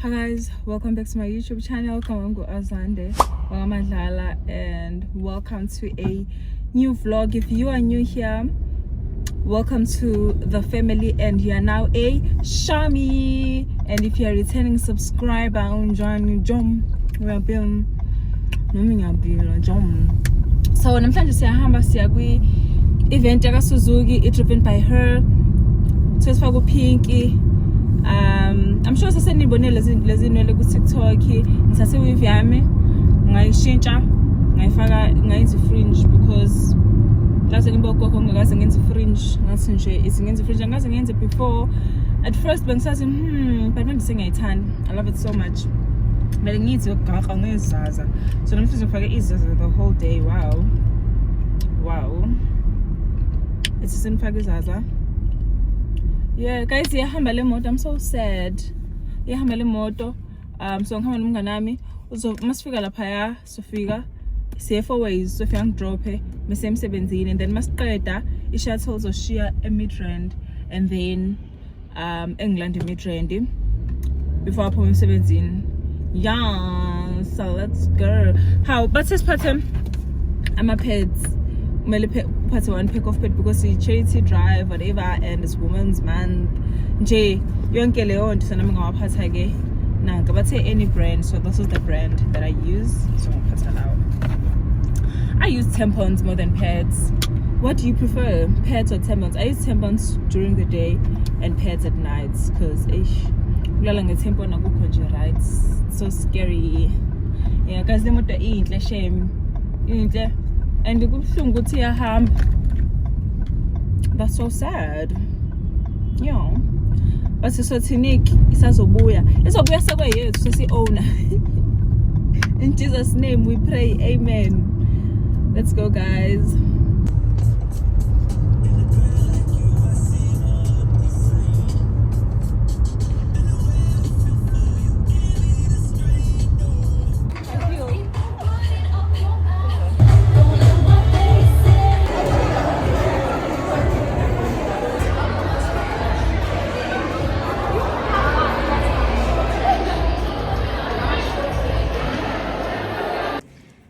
Hi guys, welcome back to my YouTube channel. Kamango Azande Wangamadlala, and welcome to a new vlog. If you are new here, welcome to the family, and you are now a Shami. And if you are a returning subscriber, so namhlanje siyahamba siya kwi event yaka Suzuki, driven by her. Sesifaka uPinky. I'm sure sasenibonile lezinwele ku TikTok. Ngithathe weave yami ngayishintsha ngayifaka ngayenza fringe because laze ngibokoko ngakaze ngenza fringe ngathi nje isingenza fringe ngaze ngenze before. At first bengisathi but manje sengiyayithanda. I love it so much. But ngithi ukugaga ngezaza. So namhlanje ngifake izaza the whole day. Wow. It's sinifaka izaza. Yeah, guys, iyahamba le moto. I'm so sad. Iyahamba le moto. So ngihamba nomngane nami. Masifika lapha ya, sofika siye 4 ways. Sofika ngidrophe bese emsebenzini, and then masiqeda i-shuttle uzoshiya eMidrand, and then engilanda eMidrand before aphume emsebenzini. Yeah, so let's go. How? But sesiphathe ama-pads. Umele uphathe one pack of pad because it's charity drive, whatever, and it's Women's Month. Nje yonke leyo nto sana ngawaphatha ke nanga bathe any brand, so this is the brand that I use. So ngaphatha lawo. I use tampons more than pads. What do you prefer, pads or tampons? I use tampons during the day and pads at night because kulala nge-tampon akukho nje right. It's so scary. Yeah, guys, le moto inhle shame. Inhle. And kubuhlungu ukuthi iyahamba. That's so sad. Yeah. But sisothinic isazobuya. Izobuya sekweyethu sesi-owner. In Jesus' name we pray. Amen. Let's go, guys.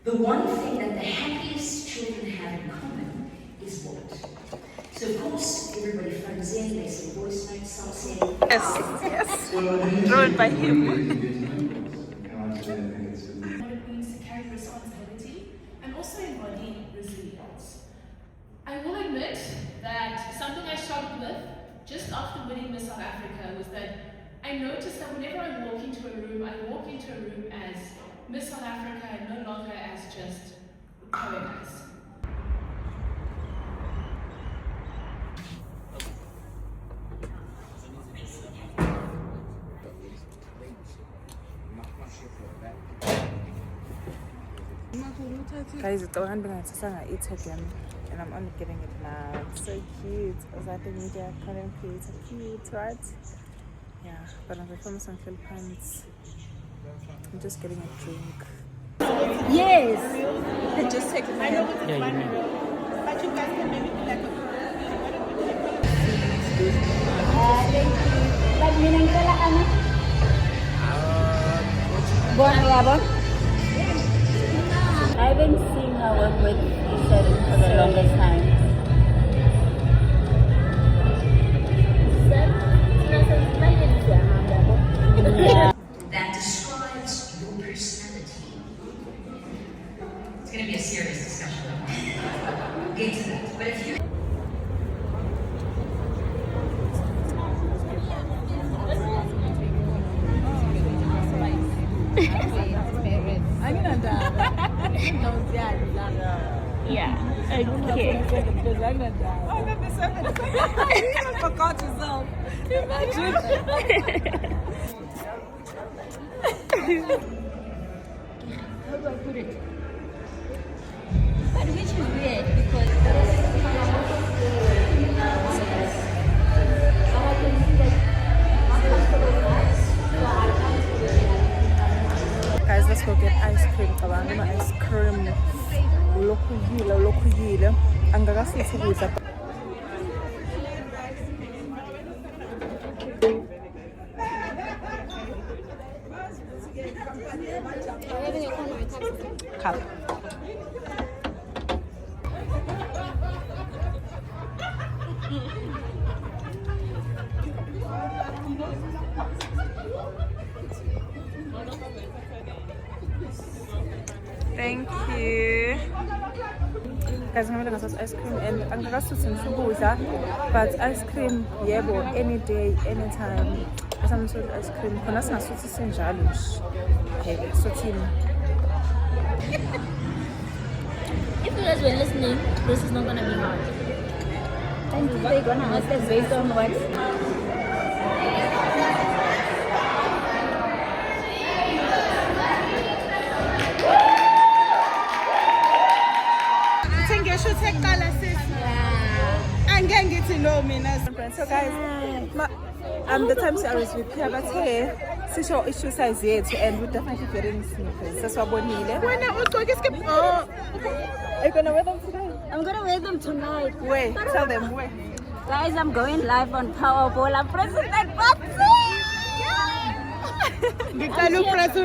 The one thing that the happiest children have in common is what? So of course, everybody phones in, they send voice notes, some say... Yes. Drawn by him. What it means to carry responsibility and also embody resilience. I will admit that something I struggled with just after winning Miss South Africa was that I noticed that whenever I walk into a room, I walk into a room as Miss South Africa and no longer as just co-guys. Guys, it's the one thing I Italian, and I'm only getting it now. It's so cute. As I think media content creator, cute, right? Yeah, but I'm filming some Philippines. I'm just getting a drink. Yes. Just take it. I know it's funny, but you guys can maybe do like a... Thank you. But minang kala ano? Buwan yabon? I haven't seen her work with E7 for the longest time. Yeah. That describes your personality. It's going to be a serious discussion, though. We'll get to that. But if you... Yeah. Okay. I forgot yourself. Imagine. How do I put it? But which is weird because Guys, let's go get ice cream. Kabanga ice cream. Lokuyile. Angakafisi ukudla. cup. Thank you. Guys, I'm going to get ice cream and I'm going to get but ice cream, yeah, any day, anytime. Some sort of ice cream. Okay, so team. If you guys were listening, this is not gonna be hard. And they're gonna ask us based on what? So guys, the time to RSVP but here, show issue size yet and we're definitely getting sneakers. That's what we need. Are you gonna wear them today? I'm gonna wear them tonight. Wait, tell them where. Guys, I'm going live on Powerball. I'm pressing that button.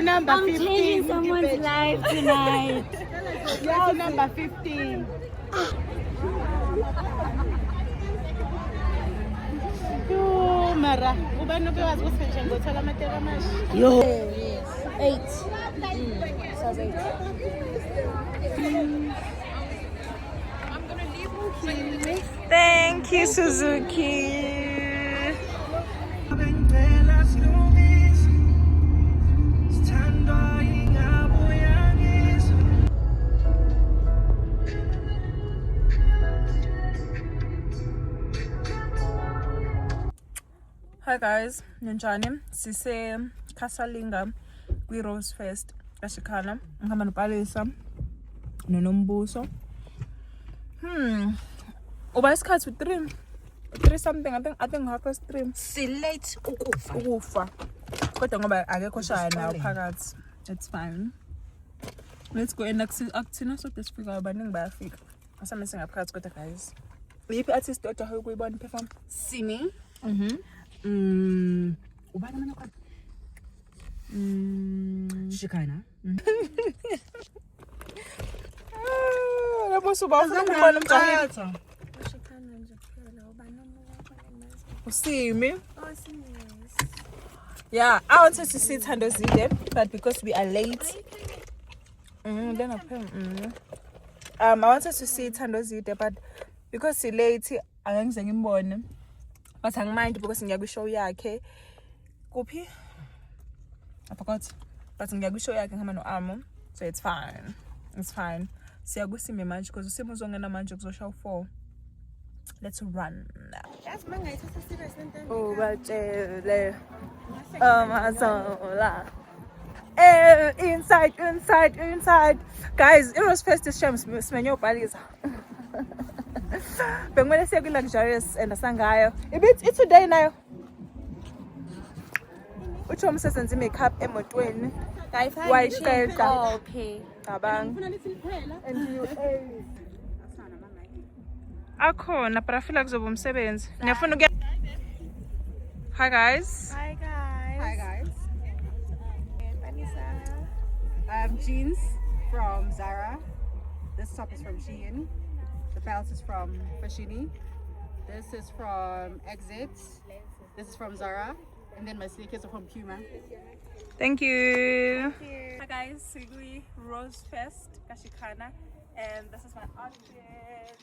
I'm changing someone's life tonight. Yes, number 15. Mara, Yo. 8. Says 8. Thank you, Suzuki. Hi guys, ninjani? Sise Casalinga kwi Rose Fest kaShikana. Ngihamba noPalesa noNombuso. Uba isikhathi with 3 something, I think 3:30. Select Ukufa. Kodwa ngoba akekho shaya nawo phakathi. It's fine. Let's go and akuthina so desifika abaningi bayafika. Asame singaphakathi kodwa guys. Yiphi artist ojahe ukuyibona perform? Simi. Ubani mana kwa? Shikana. Labo suba ukubona umjahe. Usimi. Yeah, I wanted to see Thando Zide, but because we are late. I wanted to see Thando Zide, but because we're late, angeke ngimbone. But angimind because ngiya kwi show yakhe. Kuphi? I forgot. But ngiya kwi show yakhe ngihamba noArmo, so it's fine. It's fine. Siya kusime manje because usimo uzongena manje kuzoshow 4. Let's run. Oh, batshele. Mazola. Inside. Guys, it was first this time simenyo Palisa. Bengwele siya ku luxurious and asangayo. It's today now. Ucho umsebenzi makeup emotweni. White shelter. Tabang. And you akhona but I feel like kuzoba umsebenzi. Ngiyafuna ukuya. Hi guys. Hi guys. Jeans from Zara. This top is from Shein. The belt is from Fashini. This is from Exit. This is from Zara. And then my sneakers are from Puma. Thank you. Hi guys, Sigui Rose Fest kaShikana, and this is my outfit.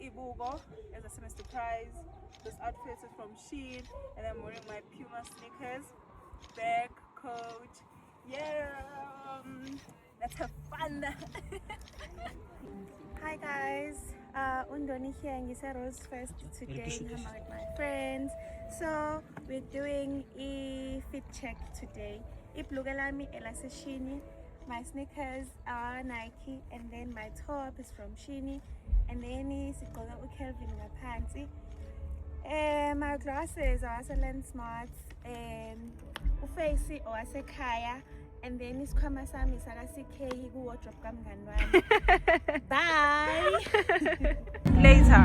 Ibugo as a semester prize. This outfit is from Shein, and I'm wearing my Puma sneakers, bag, coat. Yeah, let's have fun. Hi guys, Undoni here and it's Rose Fest today. I'm with my friends. So we're doing a fit check today. Iblugalami elaseshini. My sneakers are Nike, and then my top is from Shein, and then sigoka uKelvin ngaphansi. My glasses are Lensmart, and uFace owasekhaya, and then isikhwama sami saka-CK ku-wardrobe kamngani wami. Bye. Later.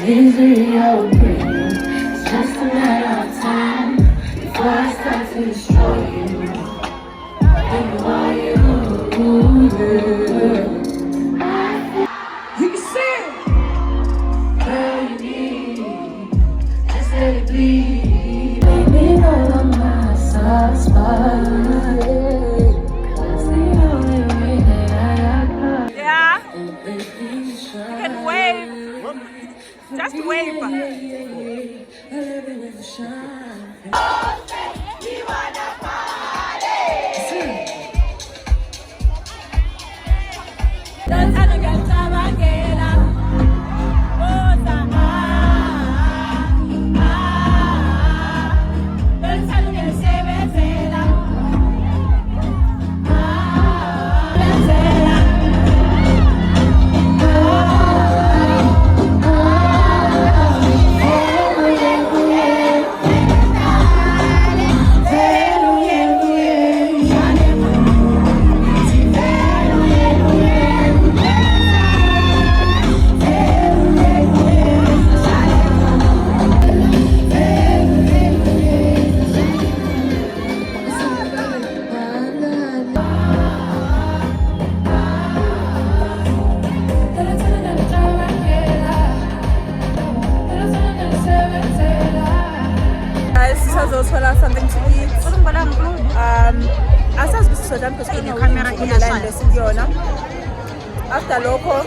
Misery of pain. It's just a matter of time before I start to destroy you. Think about you. You can see it. Girl, you need. Just let it bleed. Baby, all on my soft spot. Yeah. You can wave. Just wave. Something to eat. Asazi ukuthi soja because camera siyona. After local,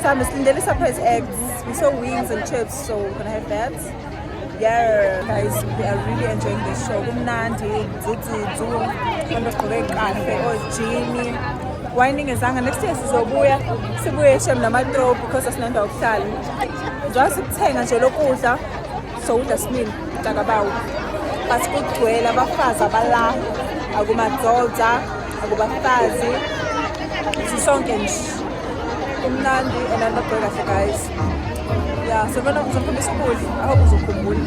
some silindele surprise eggs. We saw wings and chips, so we're gonna have that. Yeah, guys, we are really enjoying this show. Kumnandi, dzudzu, kondosigqoke kahle, Jimmy. Winding ezanga next year sibuye shem namadrop because asinanda ukuhlala. Njengoba sikuthenga nje lokudla, so udla simini takabawu. Basikugcwele abafazi abala akumadzoza akubafazi sisonke nje kumnandi and anabheka kahle guys. Yeah, so ngona uzokhombisa ukudla. I hope uzokhumbula.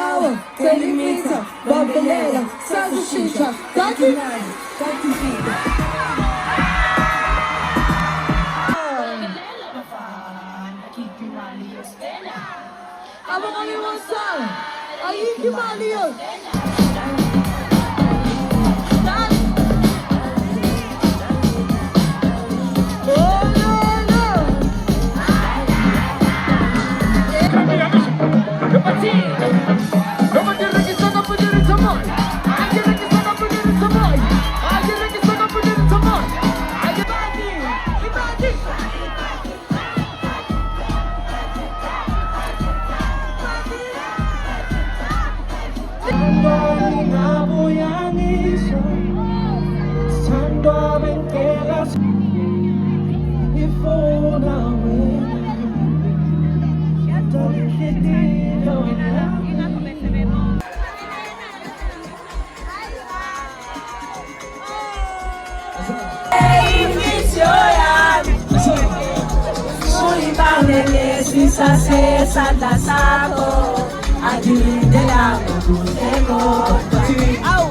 lawa, telemeter, bambelela, sazishintsha, kakinani, kakifika. Abang wasal, ayiki maliyo. Sase santa sako adindela kutego au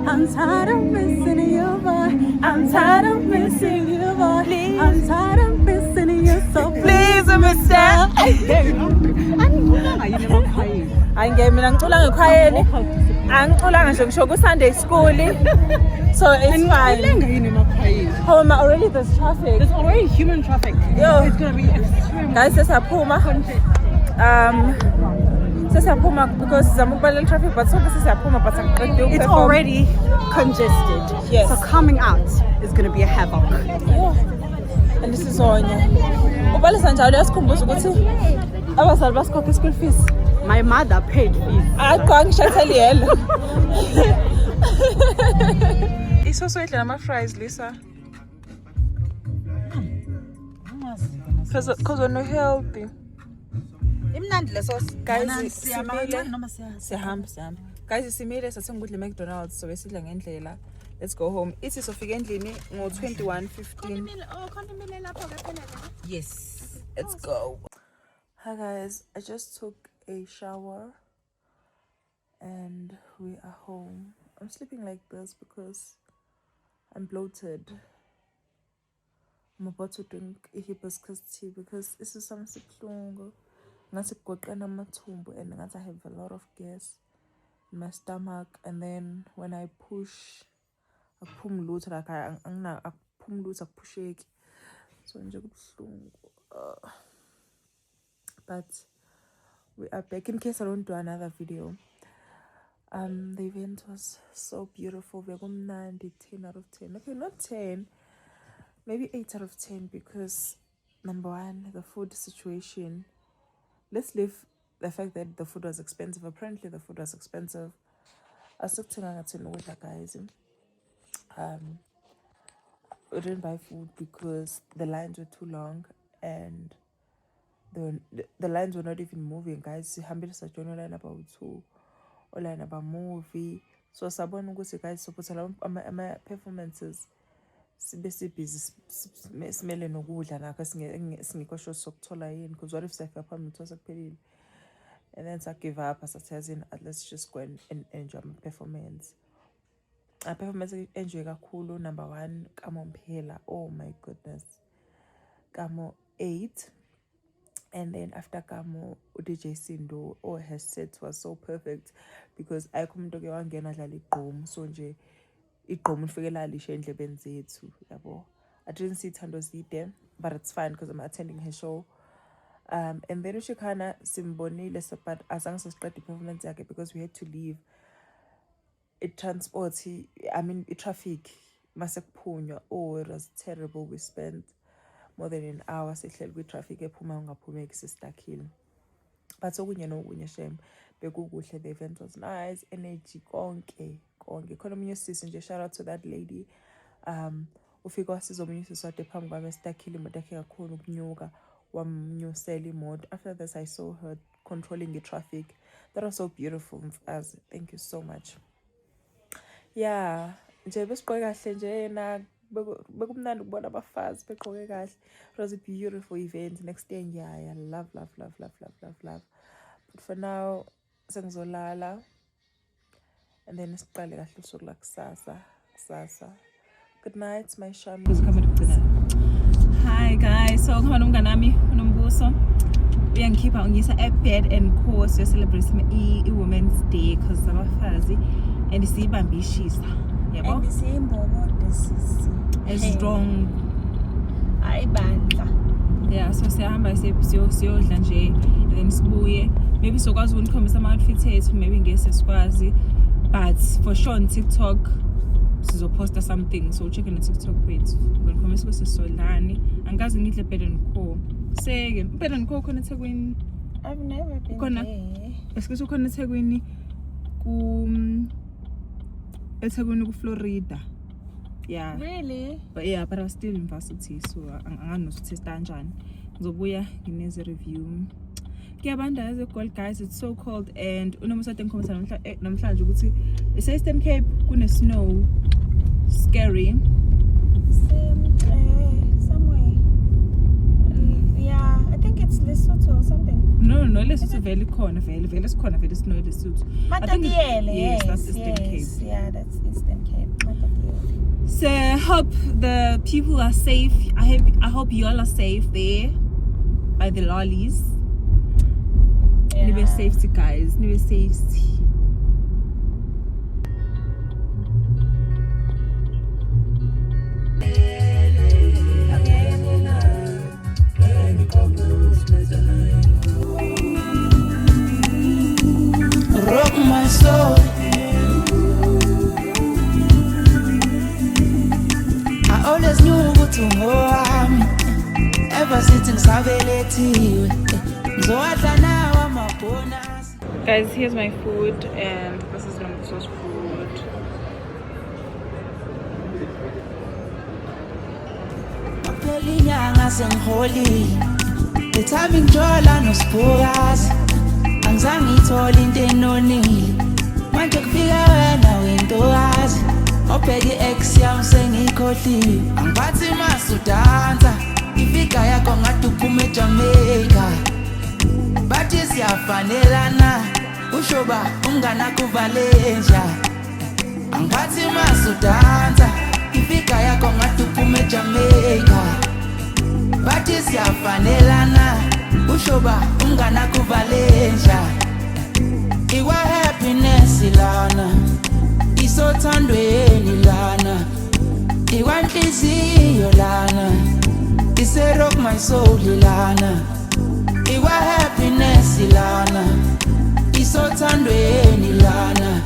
I'm tired of missing you, boy. I'm tired of missing you, boy. Please. I'm tired of missing you, so please, mister. Angeke mina ngicula ngekhwayeni. Angiculanga nje ngisho ku Sunday school. So it's fine. Home already there's traffic. There's already human traffic. Yo. It's gonna be extreme. Guys, sesaphuma. Sesaphuma because zamukubala traffic but so sesaphuma but It's already congested. Yes. So coming out is gonna be a havoc. Yeah. And this is Sonia. Ubalisa njalo yasikhumbuza ukuthi abazali basikhokha school fees. My mother paid fees. Angishatheliyela. Isoso idla nama fries Lisa. Cause we're not healthy. kumnandi leso Guys, siyama simile. kancane noma Siyahamba. Guys, simile sathenga ukudla eMcDonald's so besidla ngendlela. Let's go home. Ithi sofika endlini ngo-21:15. Khona lapho ke phela. yes. Let's go. Hi guys, I just took a shower and we are home. I'm sleeping like this because I'm bloated. I'm about to drink a hibiscus tea because this is some siplungu. Ngathi kugoqena amathumbu and ngathi I have a lot of gas in my stomach, and then when I push akuphumi lutho, like akuphumi lutho, akupusheki. So nje kubuhlungu. But we are back. In case I don't do another video, the event was so beautiful. Bekumnandi, 10 out of 10. Okay, not 10, maybe 8 out of 10, because number one, the food situation. Let's leave the fact that the food was expensive. Apparently the food was expensive. I was guys. We didn't buy food because the lines were too long and the lines were not even moving, guys. Line about two or line about movie. So sabon ukuthi guys sophutha ama performances sibe busy simele nokudla nakho singekho sure sokuthola yini, because what if sifika phambili ukuthi sekuphelile, and then I give up. Let's just go and enjoy my performance. Performance enjoy kakhulu. Number one, Kamo Mphela. Oh my goodness, Kamo 8. And then after Kamo, DJ Sindo, oh, her set was so perfect because I come to wangena dlala igqom, so nje igqom ufikela lishe endlebeni zethu, yabo. I didn't see Thando Zide, but it's fine because I'm attending her show. And then uShikhana simbonile, but azange sesiqede performance yakhe because we had to leave. Transport, traffic mase kuphunywa. Oh, it was terrible. We spent more than an hour sihleli kwi-traffic ephuma ungaphumeki sesistuckile. But okunye nokunye shame bekukuhle. The event was nice, energy konke. Khona omunye usisi nje, shout out to that lady. Ufika wasiza omunye usisi wade phambi kwami esistuckile, imoto yakhe kakhulu ukunyuka, wamnyusela imoto. After this I saw her controlling the traffic. That was so beautiful. Thank you so much. Yeah, nje besigqoke kahle nje na bekumnandi ukubona abafazi begqoke kahle. It was a beautiful event. Next day I love. But for now sengizolala, and then siqale kahle usuku la kusasa. Good night, my shami. Hi guys, so ngihona umnganami uNombuso uyangikhipha ungisa eBed and Co so celebrate i-Women's Day because abafazi and siyibambishisa, yabo, And siyimbokodo sisi. strong. Hayi bandla. Yeah, so siyahamba siyodla nje, and then sibuye. Maybe sokwazi unikhombisa ama-outfit ethu, maybe ngeke sikwazi, but for sure on TikTok sizoposta something, so check on TikTok wethu. Ngikhombisa ukuthi sisodlani. Angikaze ngidle Bed and Co. Seke Bed and Co khona eThekwini. I've never been Khona there. esikho khona eThekwini eThekwini kuFlorida. Yeah. Really? But I was still in varsity, so angano ukuthi kanjani. Ngizobuya ngineze review. Kuyabanda as a cold, guys. It's so cold, and unomusade ngikhombisa namhlanje ukuthi e-Eastern Cape kune snow. Scary. Somewhere. Yeah, I think it's Lesotho or something. No, Lesotho vele khona vele sikhona vele snow Lesotho. Yes, that's Eastern Cape. Yeah, that's Eastern Cape. Matatiele. So I hope the people are safe. I hope you all are safe there by the lollies. Yeah. Nibe safety, guys. Nibe safety. Broke my soul. I always knew ukuthi ungowami. Ever since ngisabelethiwe. Ngizowadla nawe amabonus. Guys, here's my food, and this is Nombuso's food. Phela inyanga sengiholile. Lethabi ngithola nosiphokazi angizange ngithole into enonile manje kufika wena wentokazi obheka i-ex yami sengiyikhohliwe angiphathi masudansa ifika yakho ngathi uphuma eJamaica bathi siyafanelana ushoba unganakuvaleja angiphathi masudansa ifika yakho ngathi uphuma eJamaica bathi siyafanelana ushoba unganakuvaleja iwa happiness lana isothandweni lana iwa nhliziyo lana ise rock my soul lana iwa happiness lana isothandweni lana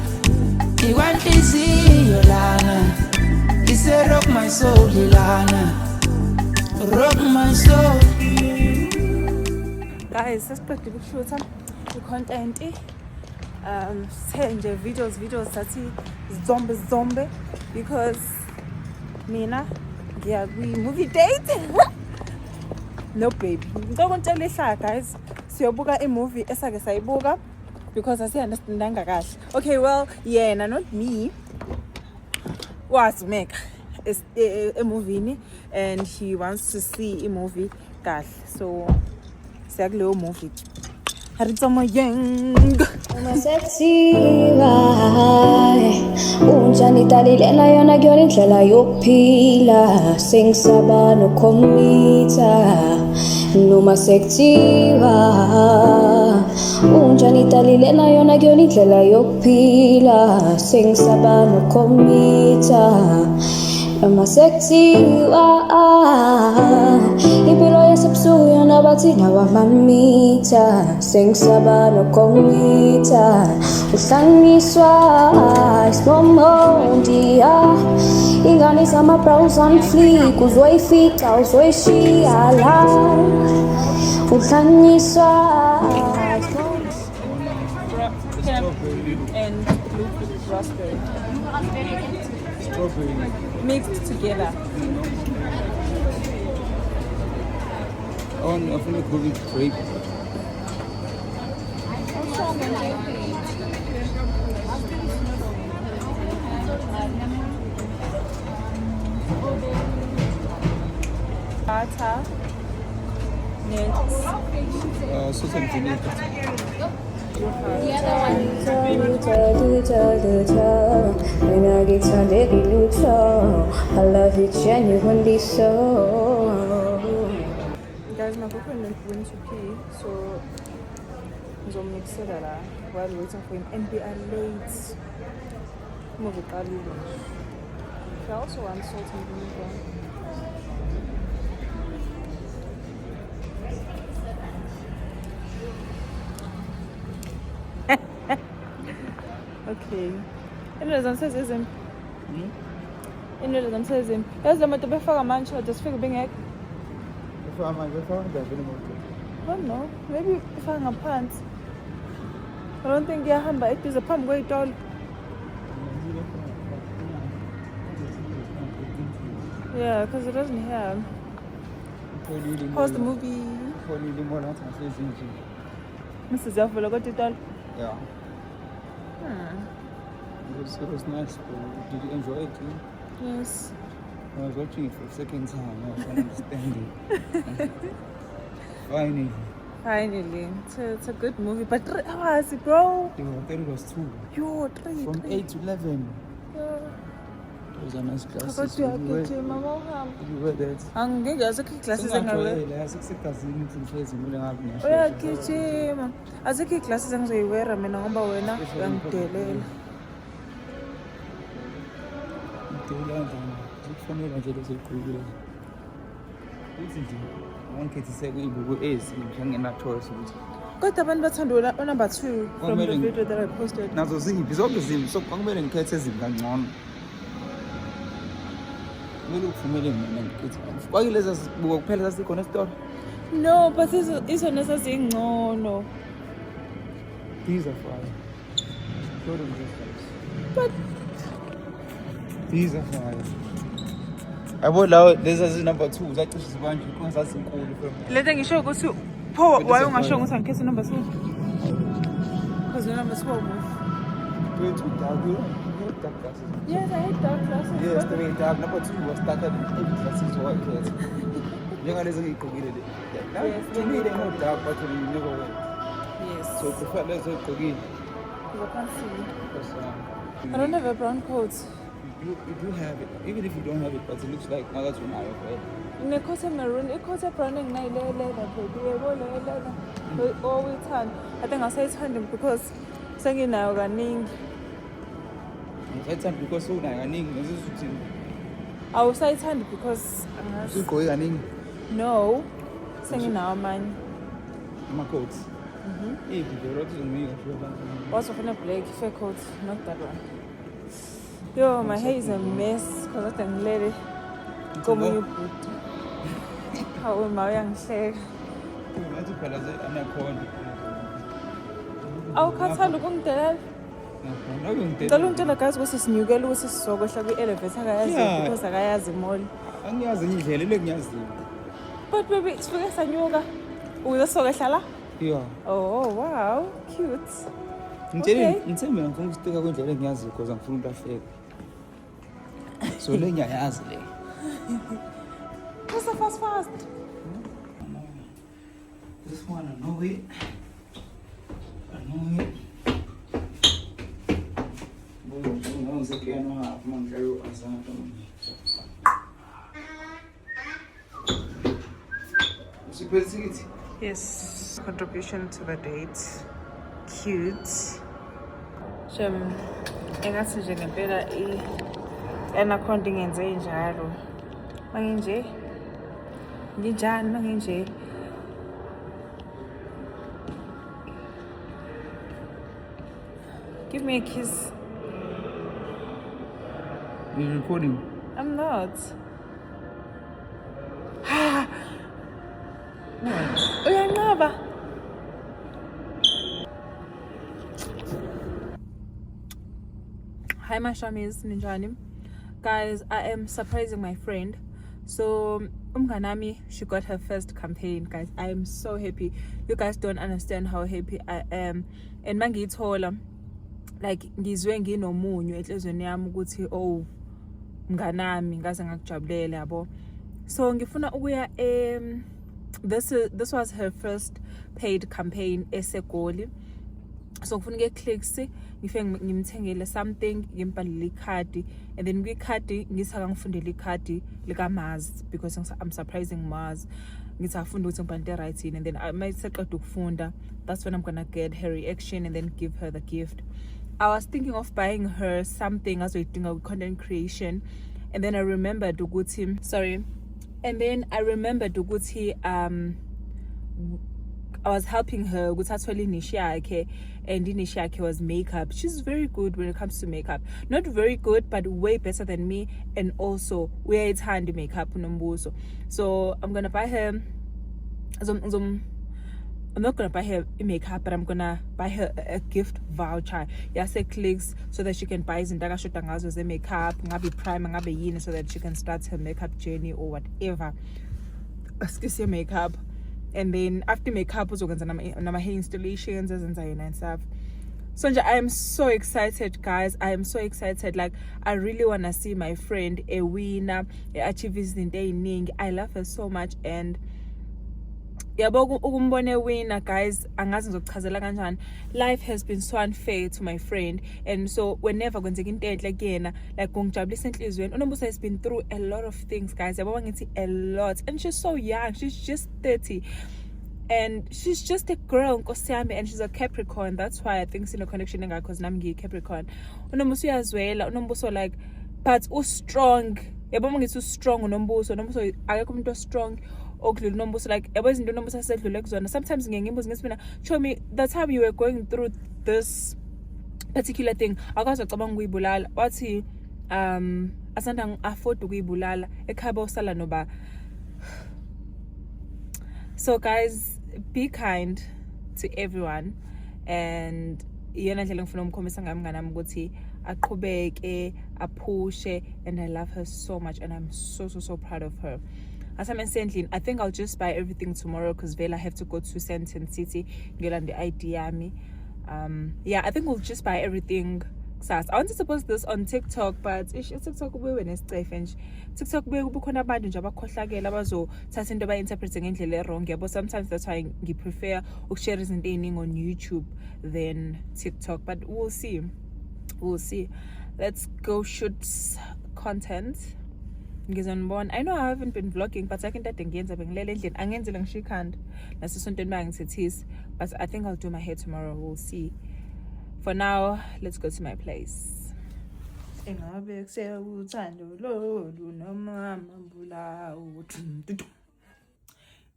iwa nhliziyo lana ise rock my soul lana rock my soul. Guys, sesiqedile ukushootha i-content sithe videos sathi zombe because mina ngiya kwi-movie date no babe ngicela ukuntshela ihlaya guys siyobuka i-movie esake sayibuka because asiyi-understandanga kahle. Okay, well yena not me wazumeka emovini and he wants to see i-movie kahle so siya kuleyo movie Haritsomo yang Sexy guy unjani talilela yona kuyona indlela yokuphila sengisaba nokhomita noma sekuthiwa unjani talilela yona kuyona indlela yokuphila sengisaba nokhomita noma sekuthiwa impilo yasebusuku yona bathi nawamamita sengisaba nokhomita uhlanganiswa isimomondiya ingane zama-brows on fleek uzoyifica uzoyishiya la uhlanganiswa and raspberry mixed together. Oh, no, I feel like going grape. Butter, nuts. So something like that. I love you genuinely so. Guys, my boyfriend went to pee, so I'm mixing that while waiting for him. And we are late. She also wants salt and vinegar. Okay. Into zamsezizim. Into zamsezizim. Yazi lama nto befaka manje kodwa sifike bengeke. Befaka ngaphi? I don't know. Maybe befaka ngaphansi. I don't think iyahamba eduze phambi kwey'tolo. Yeah, because it doesn't have. How's the movie? Mrs. Yavula got it all. Yeah. It was nice. Did you enjoy it too? Yes. I was watching it for the second time. I was understanding. Finally. It's a good movie. But 3 hours, bro. Yeah, I thought it was 2. Yo, 3. From 8 to 11. Yeah. It was a nice class. Did you wear that? Classes uyagijima azikho iy'klasi engizoyiwera mina ngoba wena uyangidelela. Kufanele nje lezoyigqokile. Uthi nje wonkethi sekuyibhuku ngingenathoyisa ukuthi Kodwa abantu bathanda number 2 from the video that I posted. nazo ziphi zonke zimbi so kwakumele ngikhethe ezimbi kangcono. Kumele uvumele mina ngikhethe. Kwakilezi sibuka kuphela sasikhona esitolo. No, but isona sazingcono. These are fire. Show them these guys. But These are fire. Yabo lawo lezi number 2 zacishe zibanje because zasinkulu from. lento ngisho ukuthi Pho But why it's a ungasho fine. ukuthi angikhethe number 2? Because the number 2 move. You're too dark. You hate dark glasses. Yes, I hate dark glasses. Yes, but- the way dark. Number 2 was darker than every glasses so white kids. You're gonna listen to it. Yes, To me, they're not dark, but you never went. Yes. So prefer let's say Kogi. Because I can't see. Because I don't have a brown coat. you do have it. Even if you don't have it, but it looks like now that's when I have it. Nginekhosi maroon, ikhosi brown enginayileyo leather baby. Yebo leyo leather. All we turn. I think ngasayithanda because senginayo kaningi. That's because so now I need this is Awusayithandi because angazi. Kogi I need No. Senginawo amanye. my coats. Hey, the rocks on me. What's of a black fur coat? Not that one. Yo, my hair is a mess because I think let it go when you put. How am I young share? That's a palazzo and I called. Awukhathanda ukungidela. No, you Ngicela ungitshela guys ukuthi sinyukela ukuthi sizokwehla kwi-elevator akayazi Yeah. because akayazi mall. angiyazi indlela le ngiyaziyo. But baby, sifike sanyuka. Uzosokwehla la? Yeah. Oh, wow. Cute. Ngithe mina ngifuna ukustika kwendlela engiyaziyo because angifuni ukulahleka. So le ngiyayazi le. What's the fast? This one I know it. I know it. Não sei que não há manqueiro asado. Você perseguite? Yes. Contribution to the date. Cute. Shem, engathi nje ngempela i-anaconda ingenze njalo. Manginje. Nginjani manginje? Give me a kiss. You're recording. I'm not. Uyanqaba. Hi my shamis, ninjani? Guys, I am surprising my friend. So umganami, she got her first campaign. Guys, I am so happy. You guys don't understand how happy I am. And mangiyithola like ngizwe nginomunyu enhlizweni yami ukuthi oh mnganami ngaze ngakujabulela yabo. So ngifuna ukuya this was her first paid campaign eseGoli. So ngifuna ke clicks ngifike ngimthengele something ngimbhalile ikhadi and then kwikhadi ngisaka ngifundele ikhadi lika Mars because I'm surprising Mars. Ngithi afunda ukuthi ngibhale right and then mayiseqeda ukufunda that's when I'm going to get her reaction and then give her the gift. I was thinking of buying her something as we're doing content creation and then I remembered ukuthi I was helping her with athole niche yakhe and niche yakhe was makeup. She's very good when it comes to makeup. Not very good but way better than me and also uyayithanda makeup unombuso. So I'm going to buy her I'm not gonna buy her makeup, but I'm gonna buy her a gift voucher. Yase clicks so that she can buy izinto akashoda ngazo ze makeup, ngabe primer, ngabe yini, so that she can start her makeup journey or whatever. Excuse your makeup. And then after makeup, uzokwenza nama hair installations and stuff. So I am so excited, guys. I am so excited. Like I really wanna see my friend a winner, achieve izinto eziningi. I love her so much and yabo ukumbone winner guys angazi ngizokuchazela kanjani. Life has been so unfair to my friend and so whenever kwenzeka into enhle kuyena like kungijabulisa enhlizweni. Unombuso has been through a lot of things guys. Yabo ngithi a lot and she's so young. She's just 30 and she's just a girl Nkosi yami and she's a Capricorn. That's why I think sino connection engakho cause nami ngiyi Capricorn. Unombuso uyazwela, unombuso like but strong. Yabo ngithi strong unombuso akekho umuntu strong okudlula unombuso like yabo izinto unombuso asedlule kuzona. Sometimes ngiyengimbuza ngisibina show me the time you were going through this particular thing akwazi ucabanga ukuyibulala wathi asanda afford ukuyibulala ekhaya usala noba. So guys, be kind to everyone and iyona ndlela ngifuna umkhombisa ngami nganami ukuthi aqhubeke aphushe and I love her so much and I'm so proud of her. I think I'll just buy everything tomorrow because Vela have to go to Sandton City get on the ID army. Yeah, I think we'll just buy everything. I wanted to post this on TikTok, but TikTok we nje TikTok kukhona abantu nje abakhohlakela abazothatha into abayinterprete ngendlela wrong yabo. Sometimes that's why I prefer ukushare izinto eziningi on YouTube than TikTok, but we'll see. Let's go shoot content. I know I haven't been vlogging, but I can do it. But I think I'll do my hair tomorrow. We'll see. For now, let's go to my place.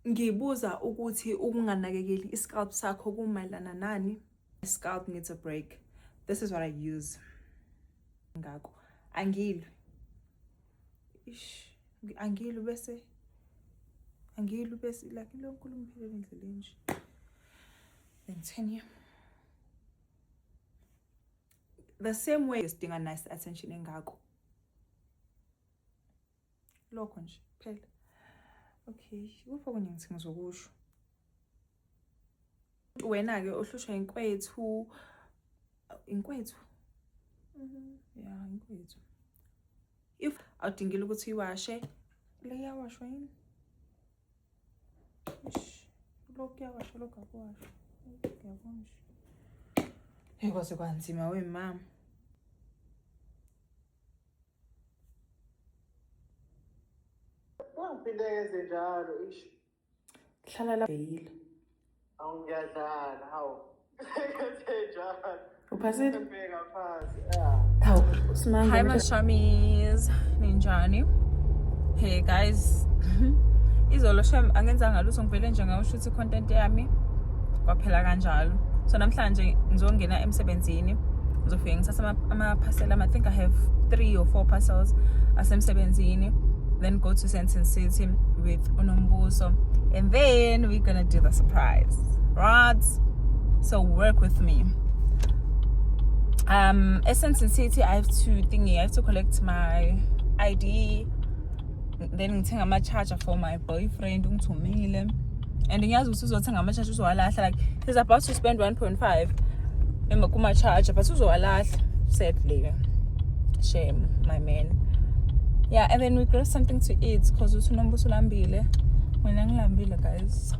Ngibuza ukuthi ukunganakekeli iscalp sakho kumayelana nani? Scalp needs a break. This is what I use. Ngakho angilwe. Angilwe bese like lo nkulumo phela endleleni nje. Continue. The same way isdinga nice attention engako. Lokho nje phela. Okay, kupho kunye ngithinga zokusho. Wena ke ohlushwa inkwethu. Yeah, inkwethu. If awudingile ukuthi iwashe, leyawashwa yini? Lokho kuyawashwa lokho akwashwa. Ngiyabona. Kwase kwanzima mama. Wangiphinda yenze njalo ish. Hlala la bhayile. Awungiyadlala hawu. Ngenze njalo. Uphasile? Ubheka phansi. Hi my shamies, ninjani? Hey guys. Izolo sham angenzanga lutho ngivele nje ngawushuthi content yami kwaphela kanjalo. So namhlanje ngizongena emsebenzini. Ngizofika ngithatha ama parcel. I think I have 3 or 4 parcels asemsebenzini. Then go to Sandton City with Unombuso. And then we're gonna do the surprise. Right? So work with me. At Sandton City, I have to collect my ID. Then ngithenga ama charger for my boyfriend ungithumile. And ngiyazi ukuthi uzothenga ama charger uzowalahla, like he's about to spend 1.5 kuma charger, but uzowalahla sadly. Shame, my man. Yeah, and then we grab something to eat because uthi uNombuso ulambile. Mina ngilambile guys.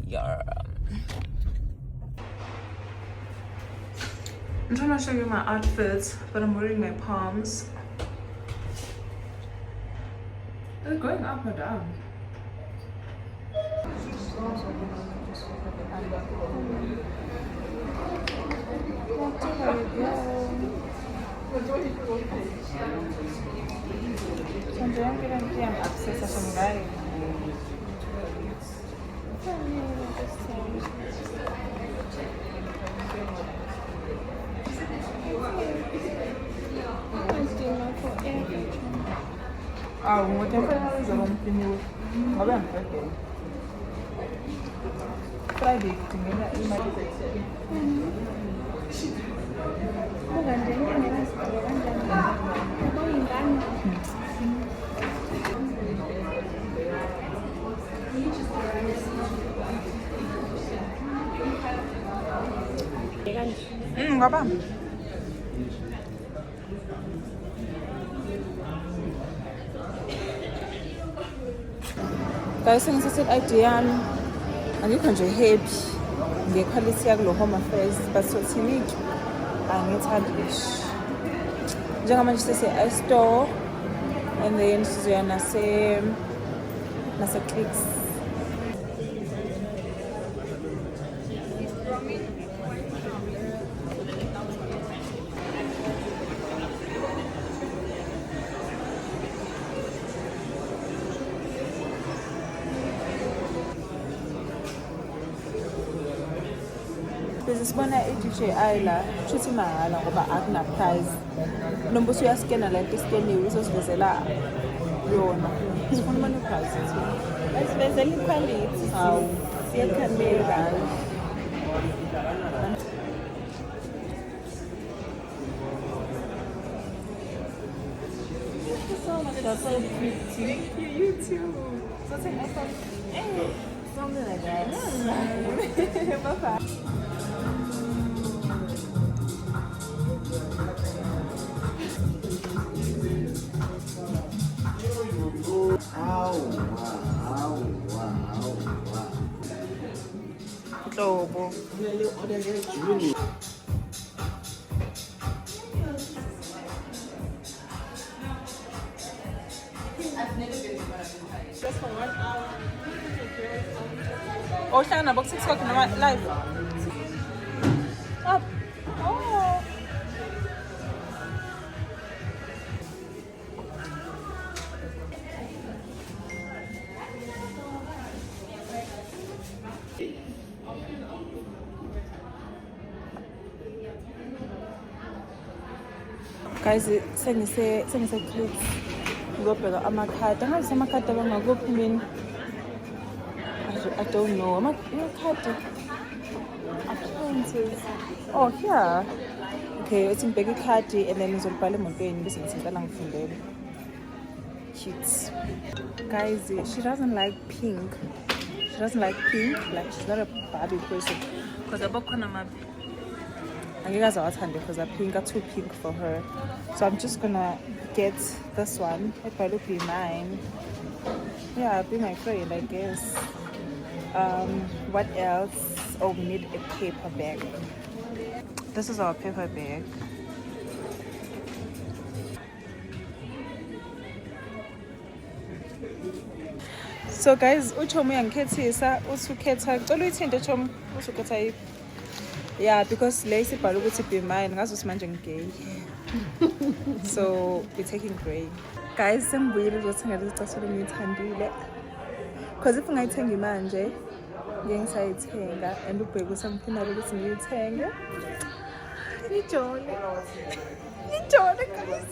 Yeah. I'm trying to show you my outfits, but I'm wearing my palms. They're going up or down. I'm obsessed with some guy. Whatever is on the Friday, ngapa? Guys, ngithathe i-ID yami. Angikho nje happy ngequality yakulo Home Affairs, but sothini angithandi ngisho. Njengamanje sise-iStore and then sizoya nase-Clicks. Sibona i-DJI la shuthi mahala ngoba akuna price. Nombuso uyaskena la iskeniwe uzosivezela yona. Sifuna mana price. Asivezela iquality. Hawu, siyakhambela. That's so pretty. You too. So take my phone. Something like that. Bye-bye. Just for 1 hour. Oh, Shana, box 6 o'clock in the live. Up. Oh. Guys, sengise clips ngobheka amakhadi angazi amakhadi abangakuphi mina. I don't know amakhadi appearances. Oh here, okay, uthi ngibheka ikhadi and then ngizolibhala emotweni bese ngithi ngicela ngifundele. Cute. Guys, she doesn't like pink. Like she's not a Barbie person because abakhona mabi angikaze awathande because pink are too pink for her. So I'm just gonna get this one. It will be mine. Yeah, be my friend, I guess. What else? Oh, we need a paper bag. This is our paper bag. So guys, uchomu yangikhethisa usukhetha ngicela uyithinte chomu usukhetha yiphi. Yeah, because Lacey ibhala ukuthi be mine ngazi usimanje ngigay. So we're taking grey. Guys, sengibuyile uzothenga lezi casulo ngiyithandile. Because if ngayithenga manje ngeke ngisayithenga and ubheka usamphina ukuthi ngiyithenge. Ngijole guys.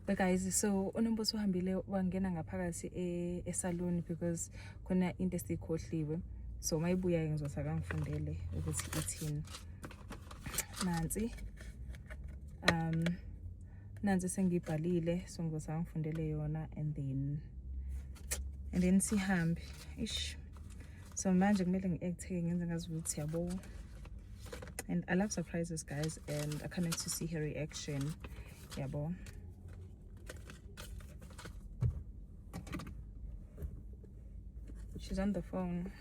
But guys, so unombosi uhambile wangena ngaphakathi esalon because khona into esiyikhohliwe. So mayibuya ngizothi akangifundele ukuthi ithini. Nansi sengibhalile so ngizothi akangifundele yona and then sihambe. Ish. So manje kumele ngi-acte ngenze ngazi ukuthi yabo. And I love surprises, guys, and I can't wait to see her reaction. Yabo. She's on the phone.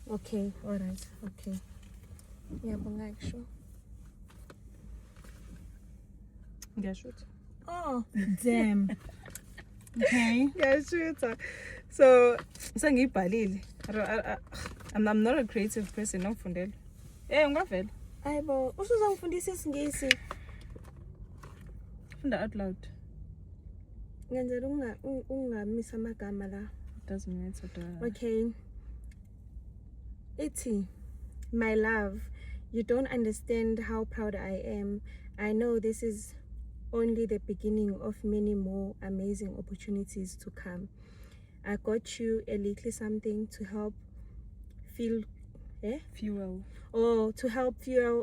Okay, alright, okay. Yeah, but actually. Yeah, shoot. Oh, damn. Okay. Yeah, shoot. So ngiyibhalile. I'm not a creative person, no fundele. Ngavela. Ayibo, usuzongifundisa isingisi. Funda out loud. Ngenzela ungamisa amagama la. Doesn't matter. Okay. Ithi, my love, you don't understand how proud I am. I know this is only the beginning of many more amazing opportunities to come. I got you a little something to help fuel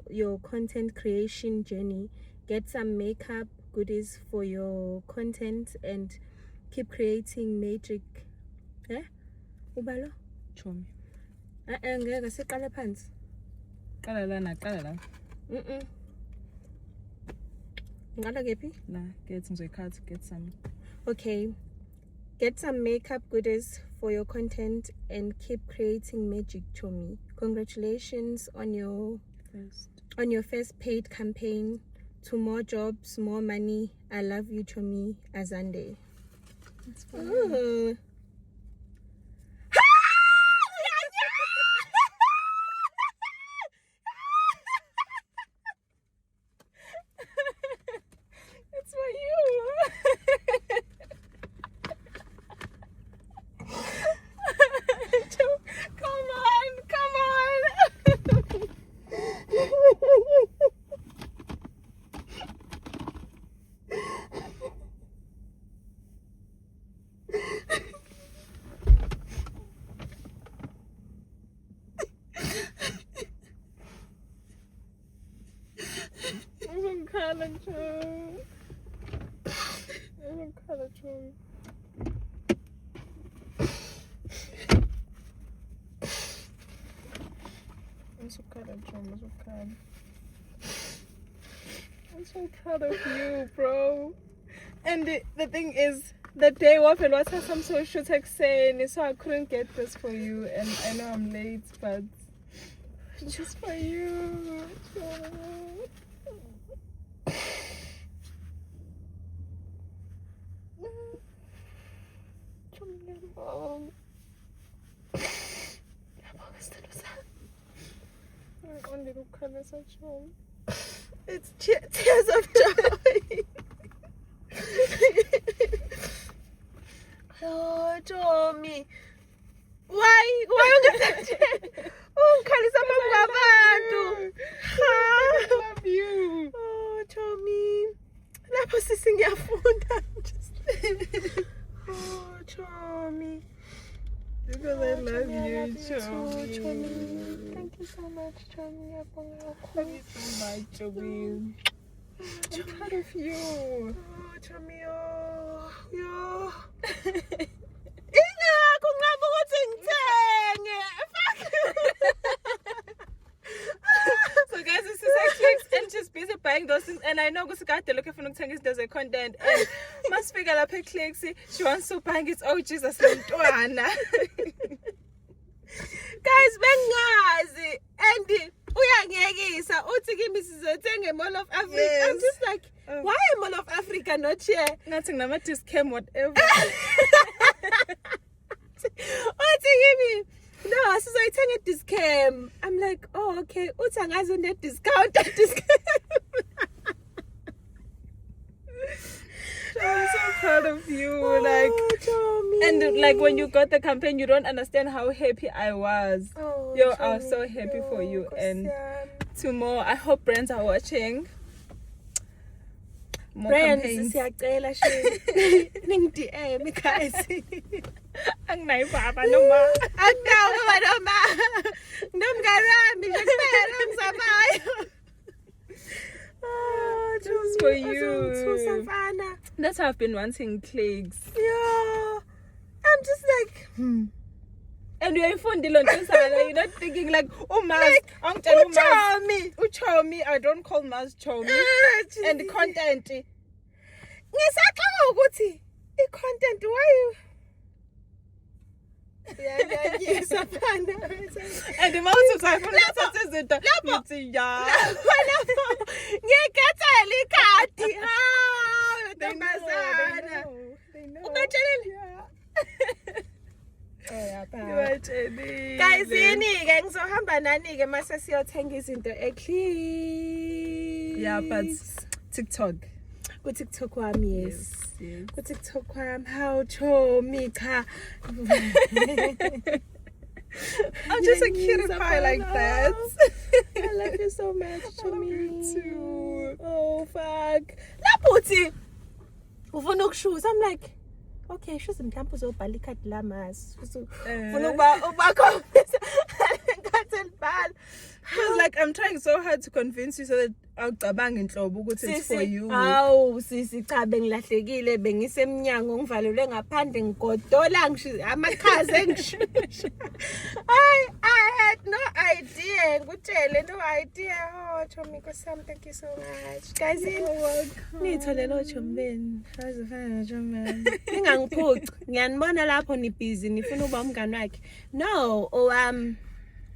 your content creation journey. Get some makeup goodies for your content and keep creating magic. Ubalo? Chomi. Ngeke siqale phansi. Qala la. Ngala kephi? Nah, get some. Okay. Get some makeup goodies for your content and keep creating magic, Chomi. Congratulations on your first paid campaign. To more jobs, more money. I love you, Chomi. Azande. That's fine. Oh. It's for you. Come on. I'm kind of true. I'm so proud of you, bro. And the thing is, the day off and what some social text saying, so I couldn't get this for you, and I know I'm late, but just for you. It's tears of joy. Oh, Tommy. Why I love you. Oh, Tommy. Oh, Tommy. Because I love you, Tommy. Thank you so much, Tommy. I love you so much, Tommy. I'm proud of you. Oh, Tommy. Oh, so guys, this is actually and just busy buying those things, and I know Gusikate looking for Noctangis does a content and must figure out a clicks. She wants to bang it. Oh Jesus, Antoine. Guys, bengazi and uyangekisa uthi kimi sizothenga eMall of Africa. Yes. I'm just like, why a Mall of Africa not here? Nothing, nama discount whatever. No, so I tell it discount. I'm like, oh okay. Utangazo net discount. I'm so proud of you. Tommy. And like when you got the campaign, you don't understand how happy I was. I was so happy for you. And tomorrow, I hope brands are watching. More campaigns. Ning DM guys. Ang nai papa no ma. Ang daw no ma. Nom garami nagperang sabay. Oh, just for you. That's how I've been wanting clicks. Yeah. I'm just like, And you're in Fundilon, you're not thinking like, oh Maz, Uchomi. I don't call Maz Chomi. And the content. The content, why you? Yes, and the mouse of time guys, ngizohamba nani-ke mase siyothenga izinto yeah, but TikTok. TikTok wami, yes. TikTok wami, how Chomi cha. I'm just a cutie pie like that. I love you so much, Chomi. I love you too. Oh fuck. Laputi. Ufuna ukushuza. I'm like, okay, shoes mkampo uzobhala ikhadi lamas. Ufuna uba confess. Because like I'm trying so hard to convince you so that awucabangi inhlobo ukuthi it's for you. Awu sisi cha bengilahlekile bengisemnyango ngivalelwe ngaphandle ngigodola ngisho amakhaza engishusha. I What? No idea. No idea. Oh, Chomiko Sam, thank you so much. Guys, niyithole lo chombeni. Azifana chombeni. Ningangiphuci. Ngiyanibona lapho ni busy nifuna uba umngani wakhe. No,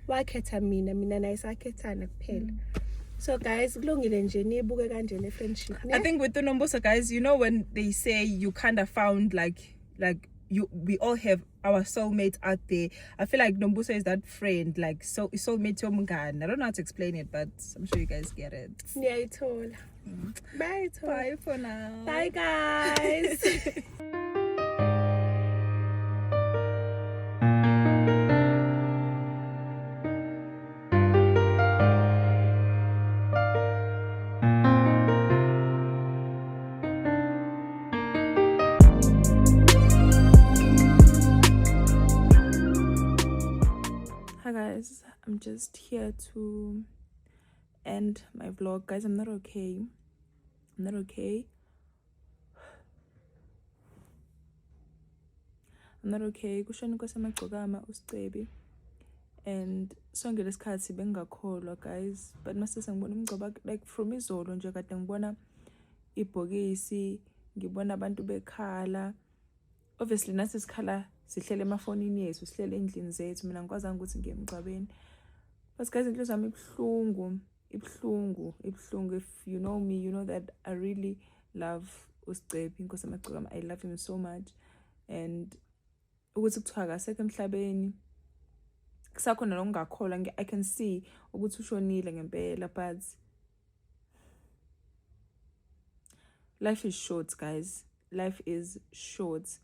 wakhetha mina nayisakhethana kuphela. So guys, kulungile nje nibuke kanje ne friendship. I think with uNombuso, guys, you know when they say you kind of found like we all have our soulmates out there. I feel like Nombuso is that friend, like soulmate yomngani. I don't know how to explain it, but I'm sure you guys get it. Niyayithola. Bye. Bye for now. Bye guys. Hi guys, I'm just here to end my vlog. Guys, I'm not okay. Kushone kwasemagcokama uSicebi and sonke lesikhathi bengakholwa guys, but mase sengibona umgcoba like from izolo nje kade ngibona ibhokisi, ngibona abantu bekhala. Obviously nasi sikhala sihlele emafonini yethu, sihlele endlini zethu, mina ngikwazanga ukuthi ngiye emgcwabeni. But guys, inhliziyo yami ibhlungu. If you know me, you know that I really love uSicebi inkosi yamagcokama. I love him so much, and ukuthi kuthiwa akasekho emhlabeni kusakhona lokungakholwa. I can see ukuthi ushonile ngempela, but life is short guys, life is short.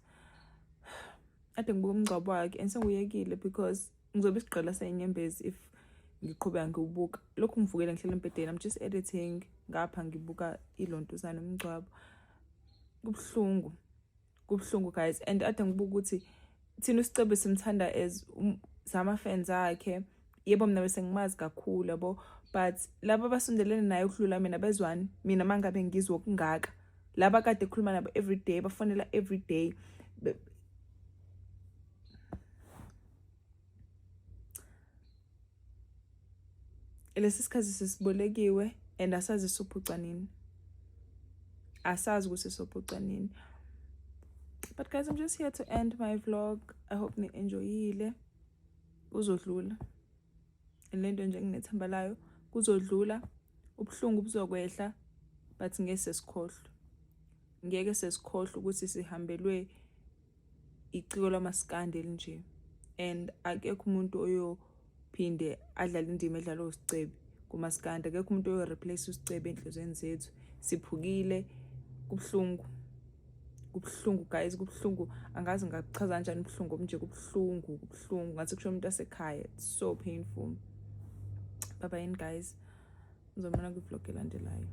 Ade ngibuka umngcwabo wakhe and sengiyekile because ngizobe isiqala seyinyembezi if ngiqhubeka ngiwubuka. Lokhu ngivukela ngihlele empedeni, I'm just editing ngapha ngibuka ilontuzana umngcwabo. Kubhlungu guys, and ade ngibuka ukuthi thina uSicebi simthanda as sama fans akhe. Yebo mina bese ngimazi kakhulu yabo, but laba abasondelene naye ukudlula mina bezwani mina mangabe ngizwe okungaka, laba kade ekhuluma nabo every day, bafonela every day. Lesi sikhathi sesibolekiwe and asazi sophuca nini. But guys, I'm just here to end my vlog. I hope ni enjoyile. Uzodlula. Lento nje nginethemba layo kuzodlula. Ubhlungu buzokwehla, but ngeke sesikhohlwe ukuthi sihambelwe iciko lamaskandeli nje. And akekho umuntu oyophinde adlale indima edlalwa uSicebi kumaskanda. Akekho umuntu oyoreplace uSicebi enhlizweni zethu. Siphukile, kubhlungu guys, kubhlungu. Angazi ngachaza kanjani ubhlungu nje, kubhlungu ngathi kusho umuntu asekhaya. It's so painful. Bye bye guys, ngizobona ku vlog elandelayo.